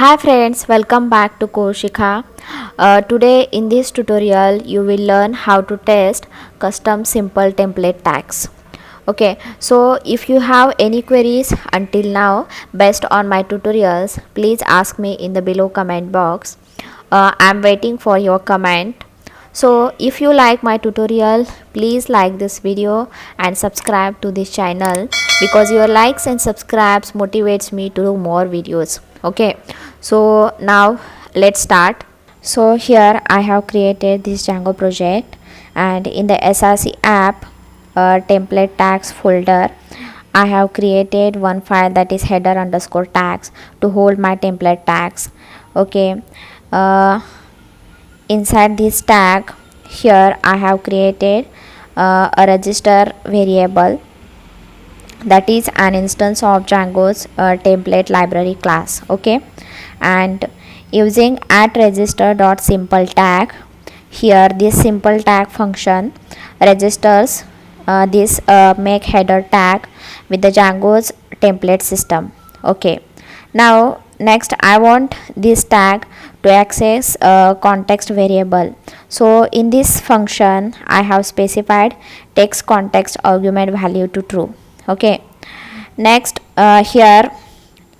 Hi friends, welcome back to Koshika. Today in this tutorial you will learn how to test custom simple template tags. Okay, so if you have any queries until now based on my tutorials, please ask me in the below comment box. I'm waiting for your comment. So if you like my tutorial, please like this video and subscribe to this channel because your likes and subscribes motivates me to do more videos. Okay, so now let's start. So here I have created this Django project, and in the SRC app template tags folder I have created one file that is header underscore tags to hold my template tags. Okay, inside this tag here I have created a register variable that is an instance of Django's template library class. Okay, and using at register dot simple tag, here this simple tag function registers this make header tag with the Django's template system. Okay, now next I want this tag to access a context variable. So in this function I have specified text context argument value to true. Okay, next here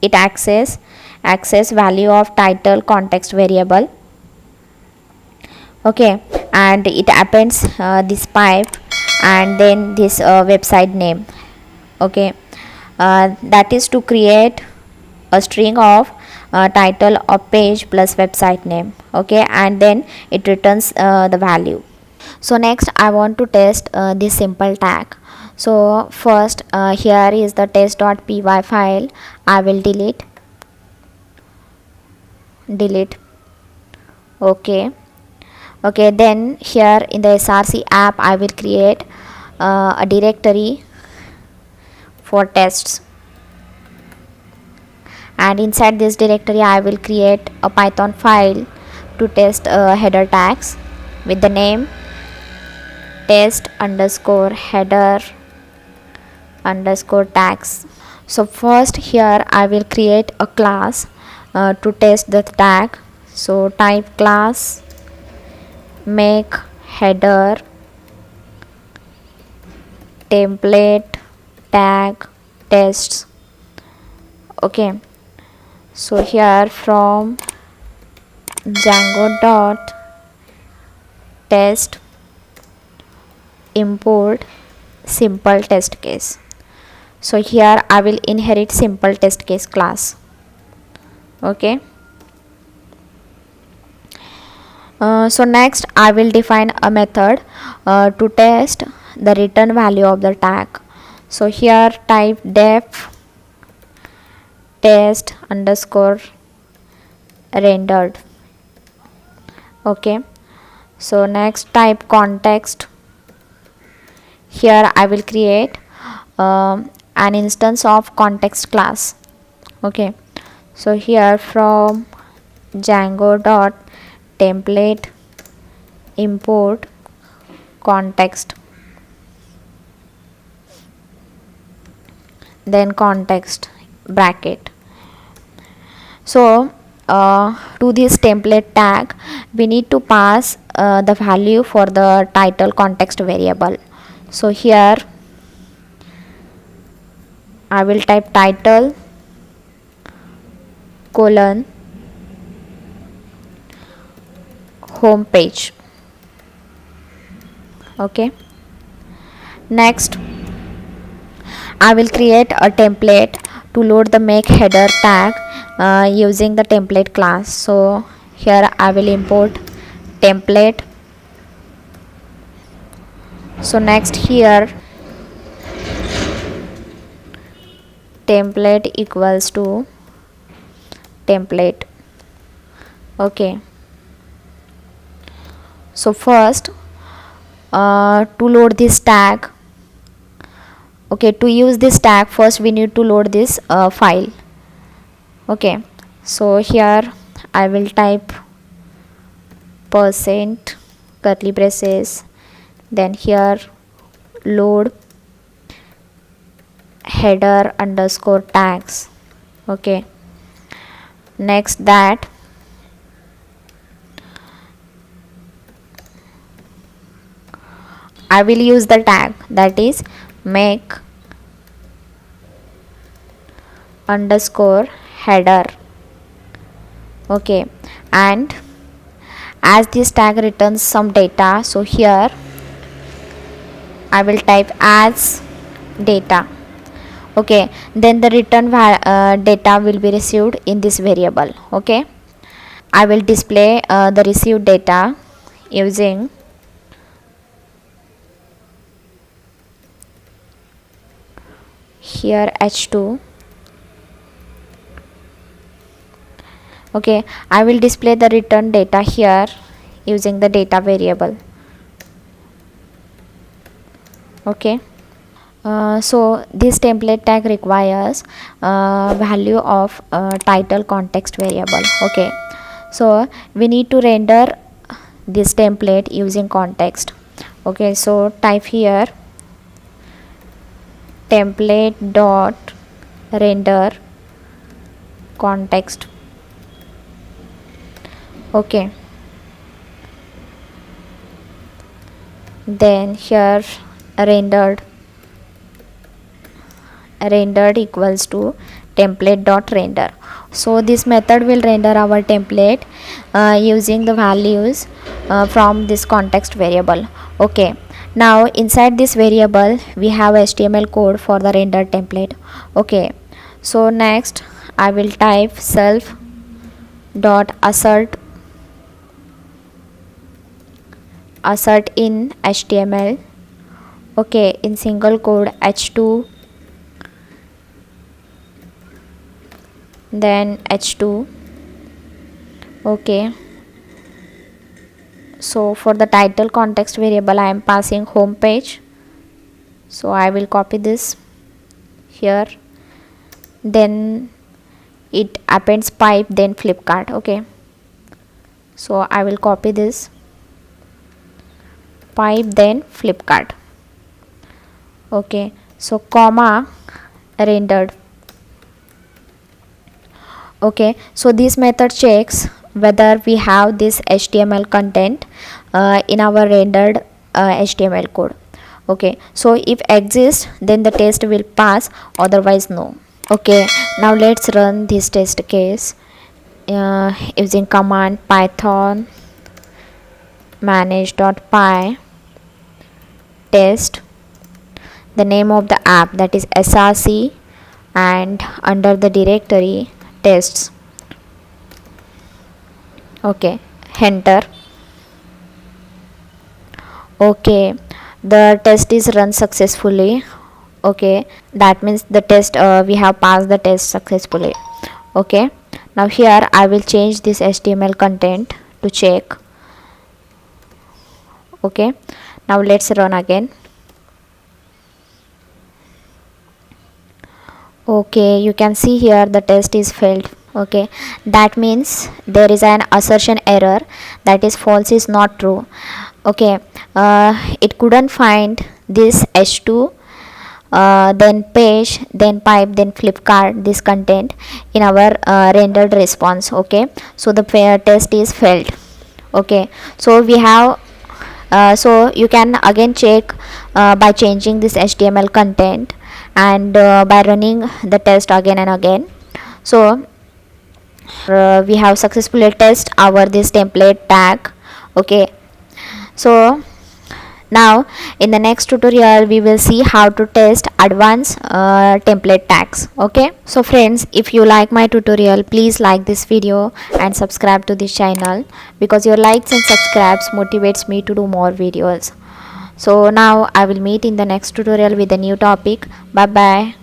it access value of title context variable. Okay, and it appends this pipe and then this website name. Okay, that is to create a string of title of page plus website name. Okay, and then it returns the value. So next I want to test this simple tag. So first here is the test.py file. I will delete. Okay, then here in the SRC app I will create a directory for tests, and inside this directory I will create a Python file to test header tags with the name test underscore header underscore tags. So first here I will create a class to test the tag. So type class make header template tag tests. Okay, so here from Django dot test import simple test case. So here I will inherit simple test case class. Okay, so next I will define a method to test the return value of the tag. So here type def test underscore rendered. Okay, so next type context. Here I will create an instance of context class. Okay, so here from Django dot template import context, then context bracket. So to this template tag we need to pass the value for the title context variable. So here I will type title colon home page. Okay, next I will create a template to load the make header tag using the template class. So here I will import template. So next here template equals to template. Okay, so first to load this tag, okay, to use this tag first we need to load this file. Okay, so here I will type percent curly braces, then here load header underscore tags. Okay, Next that I will use the tag that is make underscore header. Okay, and as this tag returns some data, so here I will type as data. Okay, then the return data will be received in this variable. Okay, I will display the received data using here h2. Okay, I will display the return data here using the data variable. Okay, so this template tag requires value of title context variable. Okay, so we need to render this template using context. Okay, so type here template dot render context. Okay, then here rendered equals to template dot render. So this method will render our template using the values from this context variable. Okay, now inside this variable we have HTML code for the render template. Okay, so next I will type self dot assert in HTML. Okay, in single code h2, then h2. Okay, so for the title context variable I am passing home page, so I will copy this here, then it appends pipe, then Flipkart. Okay, so I will copy this pipe, then Flipkart. Okay, so comma rendered. Okay, so this method checks whether we have this HTML content in our rendered HTML code. Okay, so if exists then the test will pass, otherwise no. Okay, now let's run this test case using command python manage.py test, the name of the app that is src, and under the directory tests. Okay, enter. Okay, the test is run successfully. Okay, that means the test we have passed the test successfully. Okay, now here I will change this HTML content to check. Okay, now let's run again. Okay, you can see here the test is failed. Okay, that means there is an assertion error, that is false is not true. Okay, it couldn't find this h2, then page, then pipe, then Flipkart, this content in our rendered response. Okay, so the test is failed. Okay, so we have so you can again check by changing this HTML content and by running the test again and again. So we have successfully test our this template tag. Okay, so now in the next tutorial we will see how to test advanced template tags. Okay, so friends, if you like my tutorial, please like this video and subscribe to this channel, because your likes and subscribes motivates me to do more videos. So now I will meet in the next tutorial with a new topic. Bye bye.